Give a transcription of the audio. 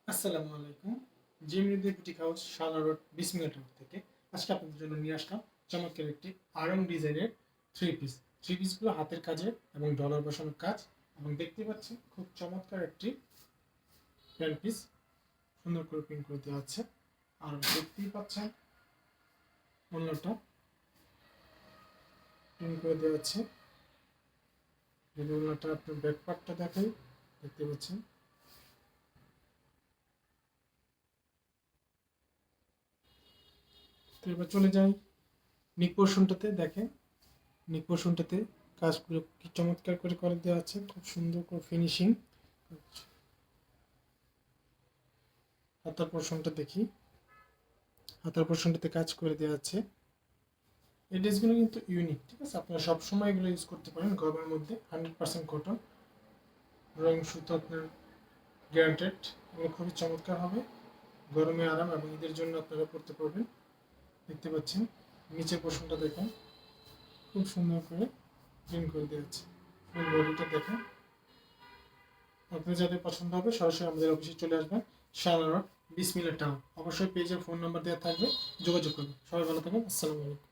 আসসালামু আলাইকুম। জিমৃদি boutique house শালা রোড 20 মিনিট থেকে আজকে আপনাদের জন্য নিয়ে আসলাম চমৎকার একটি আড়ং ডিজাইনের থ্রি পিসগুলো হাতের কাজে এবং ডলার বসানোর কাজ এবং দেখতে পাচ্ছেন খুব চমৎকার একটি প্যান্ট পিস সুন্দর করে প্রিন্ট করে দেওয়া আছে। আর দেখতেই পাচ্ছেন অন্যটা প্রিন্ট করে দেওয়া আছে। যদি অন্যটা আপনার ব্যাক পার্টটা দেখাই, দেখতে পাচ্ছেন তো এবার চলে যাই নিক পোর্শনটাতে। দেখেন নিক পোর্শনটাতে কাজগুলো কি চমৎকার করে দেওয়া আছে, খুব সুন্দর করে ফিনিশিং। হাতার পোর্শনটা দেখি, হাতার পোর্শনটাতে কাজ করে দেওয়া আছে। এই ড্রেসগুলো কিন্তু ইউনিক, ঠিক আছে? আপনারা সবসময় এগুলো ইউজ করতে পারেন। গরমের মধ্যে 100% কটন, রং সুতো আপনার গ্যারান্টেড। এগুলো খুবই চমৎকার হবে, গরমে আরাম এবং ঈদের জন্য আপনারা পরতে পারবেন। দেখতে পাচ্ছেন নিচের পোর্শনটা দেখেন, খুব সুন্দর করে প্রিন্ট করে দেওয়া আছে। ফুল বডিটা দেখেন। আপনার যাদের পছন্দ হবে সরাসরি আমাদের অফিসে চলে আসবেন, শালা রোড 20 মিনিট টাউন। অবশ্যই পেজের ফোন নাম্বার দেওয়া থাকবে, যোগাযোগ করবেন। সবাই ভালো থাকবেন। আসসালামু আলাইকুম।